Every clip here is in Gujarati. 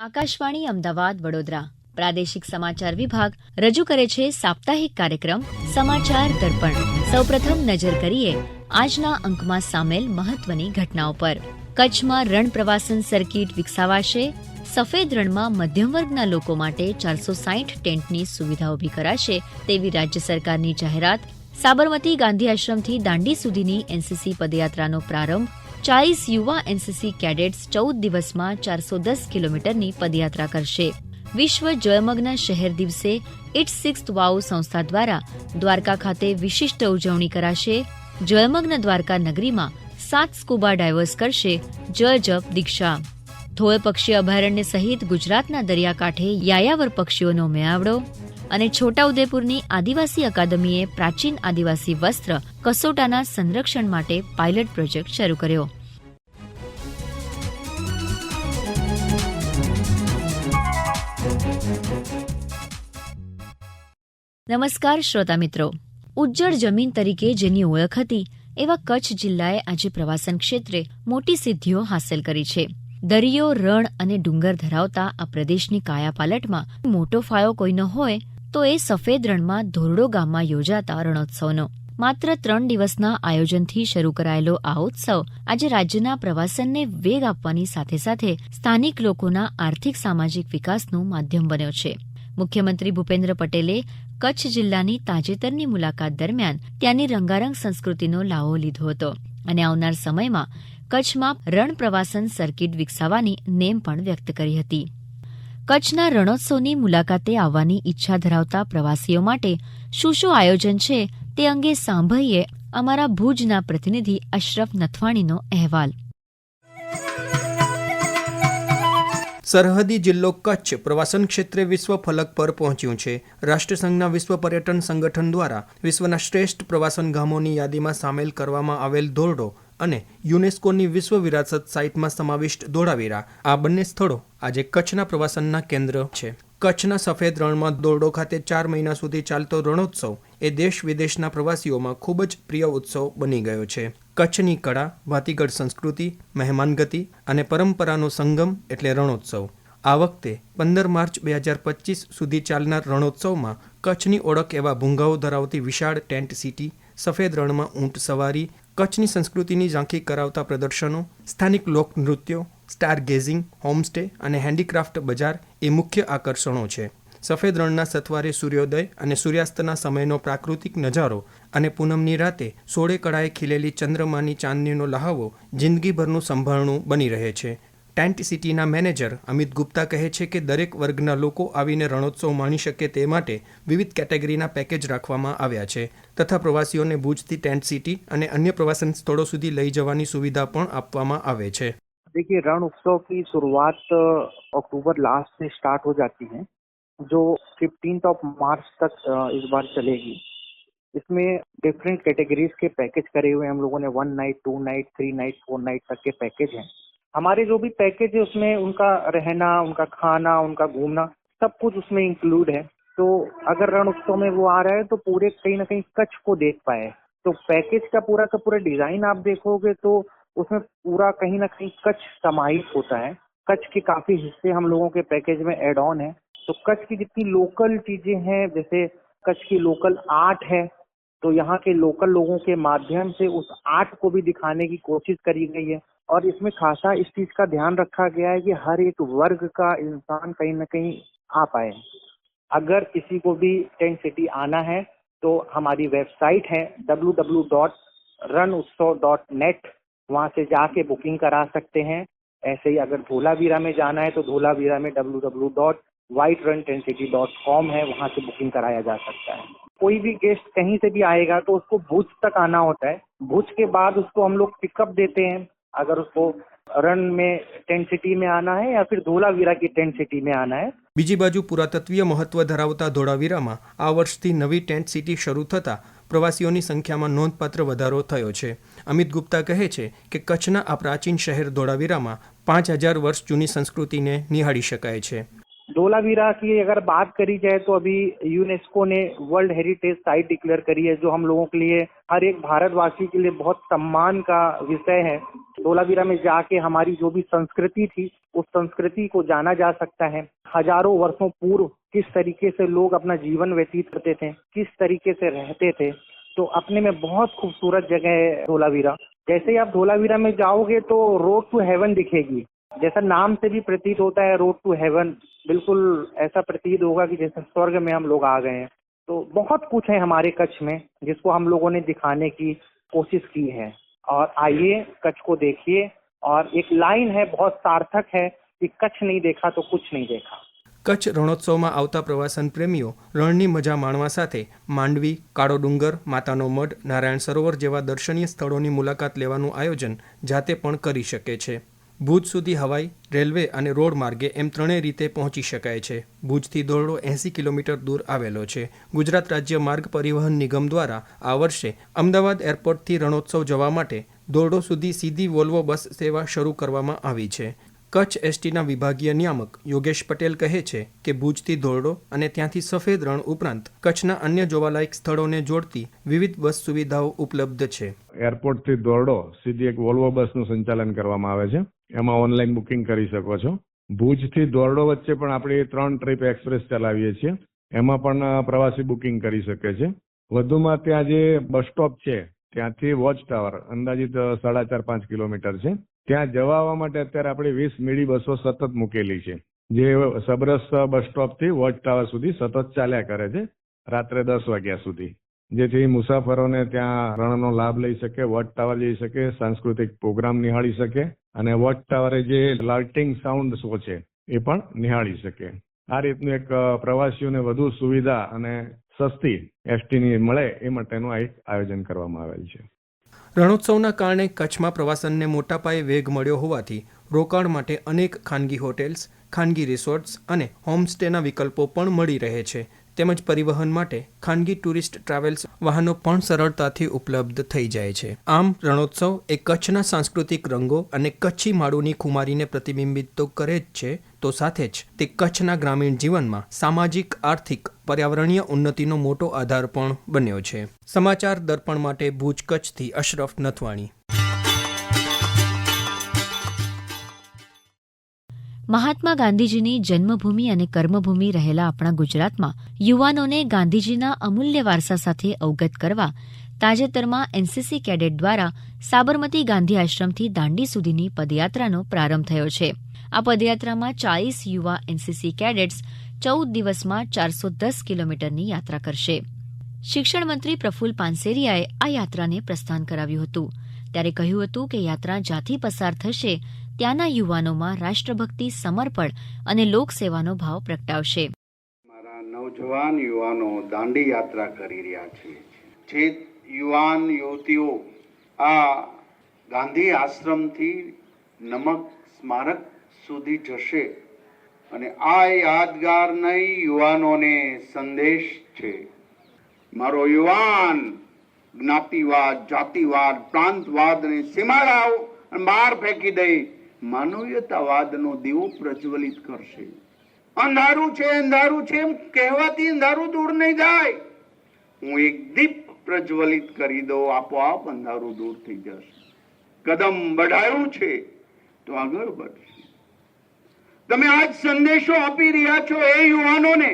આકાશવાણી અમદાવાદ વડોદરા પ્રાદેશિક સમાચાર વિભાગ રજૂ કરે છે સાપ્તાહિક કાર્યક્રમ સમાચાર દર્પણ. સૌપ્રથમ નજર કરીએ આજના અંકમાં સામેલ મહત્વની ઘટનાઓ પર. કચ્છમાં રણ પ્રવાસન સર્કિટ વિકસાવાશે. સફેદ રણમાં મધ્યમ વર્ગના લોકો માટે 460 ટેન્ટની સુવિધા ઊભી કરાશે તેવી રાજ્ય સરકારની જાહેરાત. સાબરમતી ગાંધી આશ્રમથી દાંડી સુધીની એનસીસી પદયાત્રાનો પ્રારંભ. 40 યુવા એનસીસી કેડેટ્સ 14 દિવસમાં 410 કિલોમીટરની પદયાત્રા કરશે. વિશ્વ જળમગ્ન શહેર દિવસે ઇટ્સ સિક્સ્થ વાવ સંસ્થા દ્વારા દ્વારકા ખાતે વિશિષ્ટ ઉજવણી કરાશે. જળમગ્ન દ્વારકા નગરીમાં 7 સ્કુબા ડાઇવર્સ કરશે જળ-જપ દીક્ષા. ધોળ પક્ષી અભયારણ્ય સહિત ગુજરાતના દરિયાકાંઠે યાયાવર પક્ષીઓનો મેળાવડો. અને છોટાઉદેપુરની આદિવાસી અકાદમીએ પ્રાચીન આદિવાસી વસ્ત્ર કસોટાના સંરક્ષણ માટે પાયલટ પ્રોજેક્ટ શરૂ કર્યો. નમસ્કાર શ્રોતા મિત્રો. ઉજ્જડ જમીન તરીકે જેની ઓળખ હતી એવા કચ્છ જિલ્લાએ આજે પ્રવાસન ક્ષેત્રે મોટી સિદ્ધિઓ હાંસલ કરી છે. દરિયો, રણ અને ડુંગર ધરાવતા આ પ્રદેશની કાયાપાલટમાં મોટો ફાળો કોઈનો હોય તો એ સફેદ રણમાં ધોરડો ગામમાં યોજાતા રણોત્સવનો. માત્ર 3 દિવસના આયોજનથી શરૂ કરાયેલો આ ઉત્સવ આજે રાજ્યના પ્રવાસનને વેગ આપવાની સાથે સાથે સ્થાનિક લોકોના આર્થિક સામાજિક વિકાસનું માધ્યમ બન્યો છે. મુખ્યમંત્રી ભૂપેન્દ્ર પટેલે કચ્છ જિલ્લાની તાજેતરની મુલાકાત દરમિયાન ત્યાંની રંગારંગ સંસ્કૃતિનો લાવો લીધો હતો અને આવનાર સમયમાં કચ્છમાં રણ પ્રવાસન સર્કિટ વિકસાવવાની નેમ પણ વ્યક્ત કરી હતી. કચ્છના રણોત્સવની મુલાકાતે આવવાની ઈચ્છા ધરાવતા પ્રવાસીઓ માટે શું શું આયોજન છે તે અંગે સાંભળીએ અમારા ભુજના પ્રતિનિધિ અશરફ નથવાણીનો અહેવાલ. સરહદી જિલ્લો કચ્છ પ્રવાસન ક્ષેત્રે વિશ્વ ફલક પર પહોંચ્યું છે. રાષ્ટ્રસંઘના વિશ્વ પર્યટન સંગઠન દ્વારા વિશ્વના શ્રેષ્ઠ પ્રવાસન ગામોની યાદીમાં સામેલ કરવામાં આવેલ ધોરડો અને યુનેસ્કોની વિશ્વ વિરાસત સાઇટમાં સમાવિષ્ટ ધોળાવીરા આ બંને સ્થળો આજે કચ્છના પ્રવાસનના કેન્દ્ર છે. કચ્છના સફેદ રણમાં ધોરડો ખાતે 4 મહિના સુધી ચાલતો રણોત્સવ એ દેશ વિદેશના પ્રવાસીઓમાં ખૂબ જ પ્રિય ઉત્સવ બની ગયો છે. કચ્છની કળા, ભાતીગળ સંસ્કૃતિ, મહેમાનગતિ અને પરંપરાનો સંગમ એટલે રણોત્સવ. આ વખતે 15 માર્ચ 2025 સુધી ચાલનાર રણોત્સવમાં કચ્છની ઓળખ એવા ભૂંગાઓ ધરાવતી વિશાળ ટેન્ટ સિટી, સફેદ રણમાં ઊંટ સવારી, કચ્છની સંસ્કૃતિની ઝાંખી કરાવતા પ્રદર્શનો, સ્થાનિક લોકનૃત્યો, સ્ટાર ગેઝિંગ, હોમસ્ટે અને હેન્ડીક્રાફ્ટ બજાર એ મુખ્ય આકર્ષણો છે. સફેદ રણના સથવારે સૂર્યોદય અને સૂર્યાસ્તના સમયનો પ્રાકૃતિક નજારો અને પૂનમની રાતે 16 કળાએ ખીલેલી ચંદ્રમાની ચાંદનીનો લહાવો જિંદગીભરનું સંભાળણું બની રહે છે. ટેન્ટ સિટીના મેનેજર અમિત ગુપ્તા કહે છે કે દરેક વર્ગના લોકો આવીને રણોત્સવ માણી શકે તે માટે વિવિધ કેટેગરીના પેકેજ રાખવામાં આવ્યા છે તથા પ્રવાસીઓને ભુજથી ટેન્ટ સિટી અને અન્ય પ્રવાસન સ્થળો સુધી લઈ જવાની સુવિધા પણ આપવામાં આવે છે. देखिए, रण उत्सव की शुरुआत अक्टूबर लास्ट से स्टार्ट हो जाती है जो 15th ऑफ मार्च तक इस बार चलेगी. इसमें डिफरेंट कैटेगरीज के पैकेज करे हुए हम लोगों ने 1 नाइट, 2 नाइट, 3 नाइट, 4 नाइट तक के पैकेज हैं. हमारे जो भी पैकेज है उसमें उनका रहना, उनका खाना, उनका घूमना सब कुछ उसमें इंक्लूड है. तो अगर रण उत्सव में वो आ रहा है तो पूरे कहीं ना कहीं कच्छ को देख पाए. तो पैकेज का पूरा डिजाइन आप देखोगे तो उसमें पूरा कहीं ना कहीं कच्छ समाहित होता है. कच्छ के काफी हिस्से हम लोगों के पैकेज में एड ऑन है. तो कच्छ की जितनी लोकल चीजें हैं, जैसे कच्छ की लोकल आर्ट है तो यहाँ के लोकल लोगों के माध्यम से उस आर्ट को भी दिखाने की कोशिश करी गई है. और इसमें खासा इस चीज का ध्यान रखा गया है कि हर एक वर्ग का इंसान कहीं ना कहीं आ पाए. अगर किसी को भी टेंट सिटी आना है तो हमारी वेबसाइट है www.ranutsav.net. वहाँ से जाके बुकिंग करा सकते हैं. ऐसे ही अगर धोलावीरा में जाना है तो धोलावीरा में www.whiteruntentsity.com है, वहाँ से बुकिंग कराया जा सकता है. कोई भी गेस्ट कहीं से भी आएगा तो उसको भुज तक आना होता है. भुज के बाद उसको हम लोग पिकअप देते हैं अगर उसको रण में टेंट सिटी में आना है या फिर धोलावीरा की टेंट सिटी में आना है. બીજી બાજુ પુરાતત્વીય મહત્વ ધરાવતા ધોળાવીરામાં આ વર્ષથી નવી ટેન્ટ સિટી શરૂ થતાં પ્રવાસીઓની સંખ્યામાં નોંધપાત્ર વધારો થયો છે. અમિત ગુપ્તા કહે છે કે કચ્છના આ પ્રાચીન શહેર ધોળાવીરામાં 5000 વર્ષ જૂની સંસ્કૃતિને નિહાળી શકાય છે. धोलावीरा की अगर बात करी जाए तो अभी यूनेस्को ने वर्ल्ड हेरिटेज साइट डिक्लेयर करी है, जो हम लोगों के लिए हर एक भारतवासी के लिए बहुत सम्मान का विषय है। धोलावीरा में जाके हमारी जो भी संस्कृति थी उस संस्कृति को जाना जा सकता है। हजारों वर्षों पूर्व किस तरीके से लोग अपना जीवन व्यतीत करते थे, किस तरीके से रहते थे, तो अपने में बहुत खूबसूरत जगह है धोलावीरा। जैसे ही आप धोलावीरा में जाओगे तो रोड टू हेवन दिखेगी, जैसा नाम से भी प्रतीत होता है रोड टू हेवन, बिल्कुल ऐसा प्रतीत होगा कि जैसे स्वर्ग में हम लोग आ गए हैं। तो बहुत कुछ है हमारे कच्छ में जिसको हम लोगों ने दिखाने की कोशिश की है। और आइए कच्छ को देखिए। और एक लाइन है बहुत सार्थक है कि कच्छ नहीं देखा तो कुछ नहीं देखा। કચ્છ રણોત્સવમાં આવતા પ્રવાસન પ્રેમીઓ રણની મજા માણવા સાથે માંડવી, કાળો ડુંગર, માતાનો મઢ, નારાયણ સરોવર જેવા દર્શનીય સ્થળોની મુલાકાત લેવાનું આયોજન જાતે પણ કરી શકે છે. ભુજ સુધી હવાઈ, રેલવે અને રોડ માર્ગે એમ ત્રણેય રીતે પહોંચી શકાય છે. ભુજથી ધોરડો 80 કિલોમીટર દૂર આવેલો છે. ગુજરાત રાજ્ય માર્ગ પરિવહન નિગમ દ્વારા આ વર્ષે અમદાવાદ એરપોર્ટથી રણોત્સવ જવા માટે ધોરડો સુધી સીધી વોલ્વો બસ સેવા શરૂ કરવામાં આવી છે. કચ્છ એસટીના વિભાગીય નિયામક યોગેશ પટેલ કહે છે કે ભુજથી ધોરડો અને ત્યાંથી સફેદ રણ ઉપરાંત કચ્છના અન્ય જોવાલાયક સ્થળોને જોડતી વિવિધ બસ સુવિધાઓ ઉપલબ્ધ છે. એરપોર્ટથી ધોરડો સીધી એક વોલ્વો બસનું સંચાલન કરવામાં આવે છે. એમાં ઓનલાઈન બુકિંગ કરી શકો છો. ભુજથી ધોરડો વચ્ચે પણ આપણે 3 ટ્રીપ એક્સપ્રેસ ચલાવીએ છીએ. એમાં પણ પ્રવાસી બુકિંગ કરી શકે છે. વધુમાં ત્યાં જે બસ સ્ટોપ છે ત્યાંથી વોચ ટાવર અંદાજિત 4.5-5 કિલોમીટર છે. ત્યાં જવા આવવા માટે અત્યારે આપણે 20 મિડી બસો સતત મૂકેલી છે, જે સબરસ બસ સ્ટોપથી વોચ ટાવર સુધી સતત ચાલ્યા કરે છે રાત્રે 10 વાગ્યા સુધી, જેથી મુસાફરોને ત્યાં રણનો લાભ લઈ શકે, વોચ ટાવર જઈ શકે, સાંસ્કૃતિક પ્રોગ્રામ નિહાળી શકે અને વોચ ટાવરે જે લાઇટિંગ સાઉન્ડ શો છે એ પણ નિહાળી શકે. આ રીતનું એક પ્રવાસીઓને વધુ સુવિધા અને સસ્તી એસટીની મળે એ માટેનું આ એક આયોજન કરવામાં આવેલ છે. રણોત્સવના કારણે કચ્છમાં પ્રવાસનને મોટા પાયે વેગ મળ્યો હોવાથી રોકાણ માટે અનેક ખાનગી હોટેલ્સ, ખાનગી રિસોર્ટ્સ અને હોમસ્ટેના વિકલ્પો પણ મળી રહે છે. તેમજ પરિવહન માટે ખાનગી ટુરિસ્ટ ટ્રાવેલ્સ વાહનો પણ સરળતાથી ઉપલબ્ધ થઈ જાય છે. આમ રણોત્સવ એ કચ્છના સાંસ્કૃતિક રંગો અને કચ્છી માળુની ખુમારીને પ્રતિબિંબિત તો કરે જ છે, તો સાથે જ તે કચ્છના ગ્રામીણ જીવનમાં સામાજિક, આર્થિક, પર્યાવરણીય ઉન્નતિનો મોટો આધાર પણ બન્યો છે. સમાચાર દર્પણ માટે ભુજ કચ્છથી અશરફ નથવાણી. મહાત્મા ગાંધીજીની જન્મભૂમિ અને કર્મભૂમિ રહેલા આપણા ગુજરાતમાં યુવાનોને ગાંધીજીના અમૂલ્ય વારસા સાથે અવગત કરવા તાજેતરમાં એનસીસી કેડેટ દ્વારા સાબરમતી ગાંધી આશ્રમથી દાંડી સુધીની પદયાત્રાનો પ્રારંભ થયો છે. આ પદયાત્રામાં 40 યુવા એનસીસી કેડેટ્સ 14 દિવસમાં 410 કિલોમીટરની યાત્રા કરશે. શિક્ષણ મંત્રી પ્રફુલ્લ પાનસેરિયાએ આ યાત્રાને પ્રસ્થાન કરાવ્યું હતું. ત્યારે કહ્યું હતું કે યાત્રા જ્યાંથી પસાર થશે ત્યાંના યુવાનોમાં રાષ્ટ્રભક્તિ, સમર્પણ અને લોકસેવાનો ભાવ પ્રગટાવશે. મારા નવજવાન યુવાનો દાંડી યાત્રા કરી રહ્યા છે. જે યુવાન યુવતીઓ આ ગાંધી આશ્રમથી નમક સ્મારક સુધી જશે અને આ યાદગાર નહીં યુવાનોને સંદેશ છે. મારો યુવાન જ્ઞાતિવાદ, જાતિવાદ, પ્રાંતવાદને સીમાડાઓ અને બહાર ફેંકી દઈ માનવીયતાવાદનો દીવો પ્રજ્વલિત કરશે. અંધારું છે, અંધારું છે એમ કહેવાથી અંધારું દૂર નહીં જાય. હું એક દીપ પ્રજ્વલિત કરી દઉં, આપોઆપ અંધારું દૂર થઈ જશે. કદમ બઢાયું છે તો આગળ વધશે. તમે આજ સંદેશો આપી રહ્યા છો એ યુવાનોને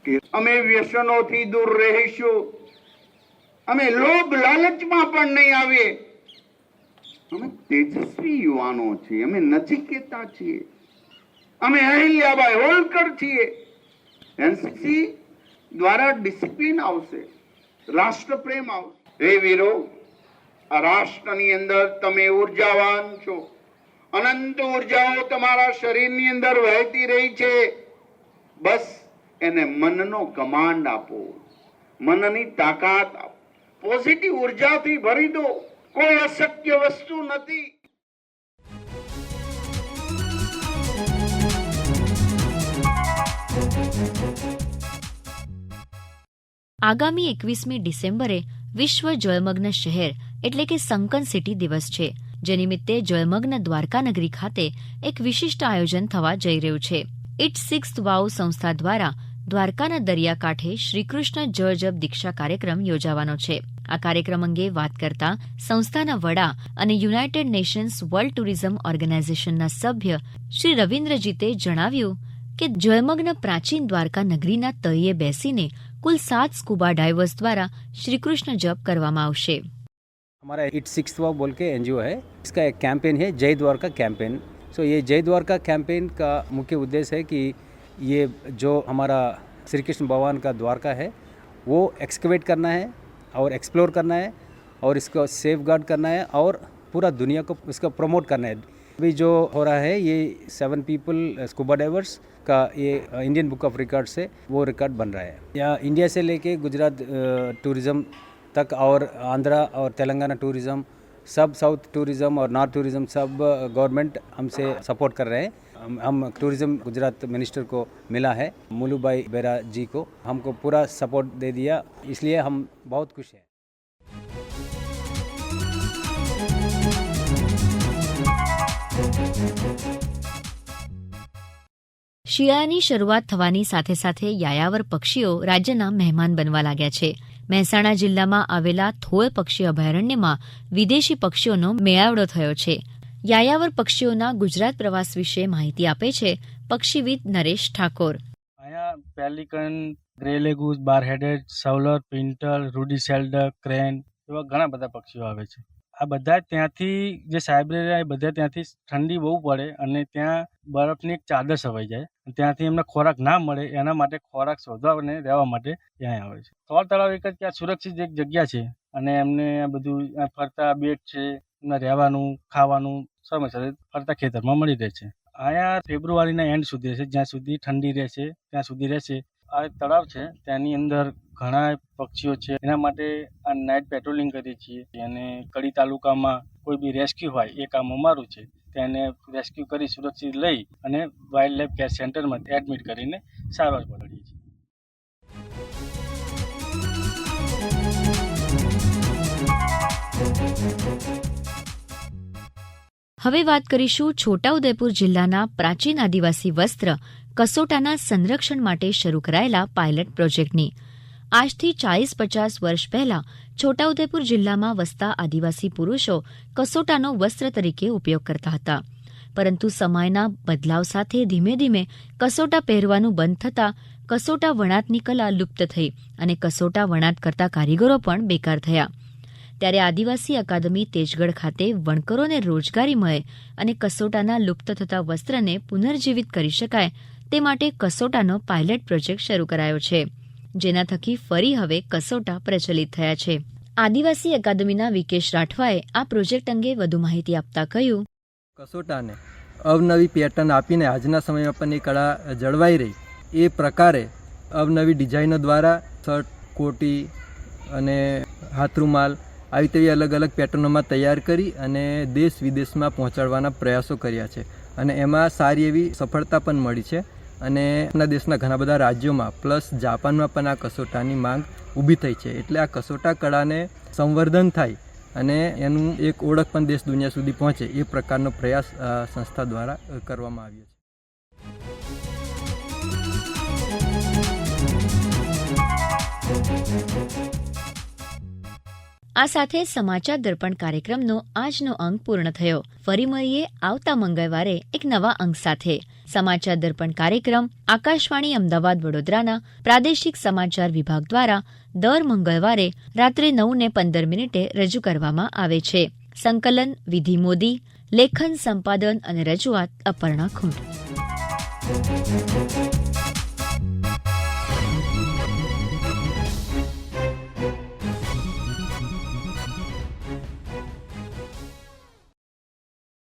કે અમે વ્યસનોથી દૂર રહીશું, અમે લોભ લાલચમાં પણ નહીં આવીએ. અમે તેજસ્વી યુવાનો છીએ, અમે નચિકેતા છીએ, અમે અહિલ્યાબાઈ હોલકર છીએ. એનસીસી દ્વારા ડિસિપ્લિન આવશે, રાષ્ટ્રપ્રેમ આવશે. હે વીરો, આ રાષ્ટ્રની અંદર તમે ઉર્જાવાન છો. અનંત ઉર્જાઓ તમારા શરીરની અંદર વહેતી રહી છે. બસ એને મનનો કમાન્ડ આપો, મનની તાકાત આપો, પોઝિટિવ ઉર્જાથી ભરી દો. કોઈ અશક્ય વસ્તુ નથી. આગામી 21મી ડિસેમ્બરે વિશ્વ જળમગ્ન શહેર એટલે કે સંકન સિટી દિવસ છે, જે નિમિત્તે જળમગ્ન દ્વારકાનગરી ખાતે એક વિશિષ્ટ આયોજન થવા જઈ રહ્યું છે. ઇટ 6th વાવ સંસ્થા દ્વારા દ્વારકાના દરિયાકાંઠે શ્રીકૃષ્ણ જળજપ દીક્ષા કાર્યક્રમ યોજાવાનો છે. આ કાર્યક્રમ અંગે વાત કરતા સંસ્થાના વડા અને યુનાઇટેડ નેશન્સ વર્લ્ડ ટુરિઝમ ઓર્ગેનાઇઝેશનના સભ્ય શ્રી રવિન્દ્રજીતે જણાવ્યું કે જળમગ્ન પ્રાચીન દ્વારકા નગરીના તળિયે બેસીને કુલ 7 સ્કूबा डाइवर्स द्वारा श्रीकृष्ण जप કરવામાં આવશે. हमारा 86वां बोल के एनजीओ है. इसका एक कैंपेन है जय द्वारका कैंपेन. सो ये जय द्वारका कैंपेन का मुख्य उद्देश्य है कि ये जो हमारा श्री कृष्ण भगवान का द्वारका है वो एक्सकवेट करना है और एक्सप्लोर करना है और इसको सेफ गार्ड करना है और पूरा दुनिया को इसका प्रमोट करना है. अभी जो हो रहा है ये 7 पीपल स्कूबा डाइवर्स का ये इंडियन बुक ऑफ रिकॉर्ड से वो रिकॉर्ड बन रहा है. यहाँ इंडिया से लेके गुजरात टूरिज़्म तक और आंध्रा और तेलंगाना टूरिज़्म सब साउथ टूरिज़्म और नॉर्थ टूरिज़्म सब गवर्नमेंट हमसे सपोर्ट कर रहे हैं. हम टूरिज़्म गुजरात मिनिस्टर को मिला है मुलुभाई बेरा जी को हमको पूरा सपोर्ट दे दिया इसलिए हम बहुत खुश हैं. શિયાળાની શરૂઆત થવાની સાથે સાથે યાયાવર પક્ષીઓ રાજ્યના મહેમાન બનવા લાગ્યા છે. મહેસાણા જિલ્લામાં આવેલા થોળ પક્ષી અભયારણ્યમાં વિદેશી પક્ષીઓનો મેળાવડો થયો છે. યાયાવર પક્ષીઓના ગુજરાત પ્રવાસ વિશે માહિતી આપે છે પક્ષીવિદ નરેશ ઠાકોર. અહીંયા પેલિકન, ગ્રે લેગુસ, બારહેડેડ, સાઉલર, પિન્ટલ, રૂડી સેલ્ડક, ક્રેન એવા ઘણા બધા પક્ષીઓ આવે છે. આ બધા ત્યાંથી જે સાયબરેરિયા એ બધા ત્યાંથી ઠંડી બહુ પડે અને ત્યાં બરફની એક ચાદર છવાઈ જાય ત્યાંથી એમને ખોરાક ના મળે એના માટે ખોરાક શોધવા અને રહેવા માટે ત્યાં આવે છે. થોળ તળાવ એક જ ત્યાં સુરક્ષિત એક જગ્યા છે અને એમને આ બધું ફરતા બેટ છે એમને રહેવાનું ખાવાનું સમયસર ફરતા ખેતરમાં મળી રહે છે. અહીંયા ફેબ્રુઆરીના એન્ડ સુધી રહેશે જ્યાં સુધી ઠંડી રહેશે ત્યાં સુધી રહેશે. આ તળાવ છે તેની અંદર ઘણા પક્ષીઓ છે એના માટે આ નાઇટ પેટ્રોલિંગ કરીએ છીએ અને કડી તાલુકામાં કોઈ બી રેસ્ક્યુ હોય એ કામ અમારું છે. તેને રેસ્ક્યુ કરી સુરક્ષિત લઈ અને વાઇલ્ડ લાઇફ કેર સેન્ટરમાં એડમિટ કરીને સારવાર પડાવીએ છીએ. હવે વાત કરીશું છોટાઉદેપુર જિલ્લાના પ્રાચીન આદિવાસી વસ્ત્ર કસોટાના સંરક્ષણ માટે શરૂ કરાયેલા પાયલટ પ્રોજેક્ટની. આજથી 40-50 વર્ષ પહેલા છોટાઉદેપુર જિલ્લામાં વસતા આદિવાસી પુરુષો કસોટાનો વસ્ત્ર તરીકે ઉપયોગ કરતા હતા. પરંતુ સમયના બદલાવ સાથે ધીમે ધીમે કસોટા પહેરવાનું બંધ થતાં કસોટા વણાટની કલા લુપ્ત થઈ અને કસોટા વણાટ કરતા કારીગરો પણ બેકાર થયા. ત્યારે આદિવાસી અકાદમી તેજગઢ ખાતે વણકરોને રોજગારી મળે અને કસોટાના લુપ્ત થતા વસ્ત્રને પુનર્જીવિત કરી શકાય તે માટે કસોટાનો પાયલટ પ્રોજેક્ટ શરૂ કરાયો છે, જેના થકી ફરી હવે કસોટા પ્રચલિત થયા છે. આદિવાસી અકાદમીના વિકેશ રાઠવાએ આ પ્રોજેક્ટ અંગે વધુ માહિતી આપતા કહ્યું, કસોટાને અવનવી પેટર્ન આપીને આજના સમયમાં પણ એ કળા જળવાઈ રહી એ પ્રકારે અવનવી ડિઝાઇનો દ્વારા શર્ટ, કોટી અને હાથરૂમાલ આવી તેવી અલગ અલગ પેટર્નોમાં તૈયાર કરી અને દેશ વિદેશમાં પહોંચાડવાના પ્રયાસો કર્યા છે અને એમાં સારી એવી સફળતા પણ મળી છે અને આપણા દેશના ઘણા બધા રાજ્યોમાં પ્લસ જાપાનમાં પણ આ કસોટાની માંગ ઊભી થઈ છે. એટલે આ કસોટા કળાને સંવર્ધન થાય અને એનું એક ઓળખ પણ દેશ દુનિયા સુધી પહોંચે એ પ્રકારનો પ્રયાસ સંસ્થા દ્વારા કરવામાં આવ્યો છે. આ સાથે સમાચાર દર્પણ કાર્યક્રમનો આજનો અંક પૂર્ણ થયો. ફરી મળીએ આવતા મંગળવારે એક નવા અંક સાથે. સમાચાર દર્પણ કાર્યક્રમ આકાશવાણી અમદાવાદ વડોદરાના પ્રાદેશિક સમાચાર વિભાગ દ્વારા દર મંગળવારે રાત્રે 9:15 રજૂ કરવામાં આવે છે. સંકલન વિધિ મોદી, લેખન, સંપાદન અને રજૂઆત અપર્ણા ખૂંટ.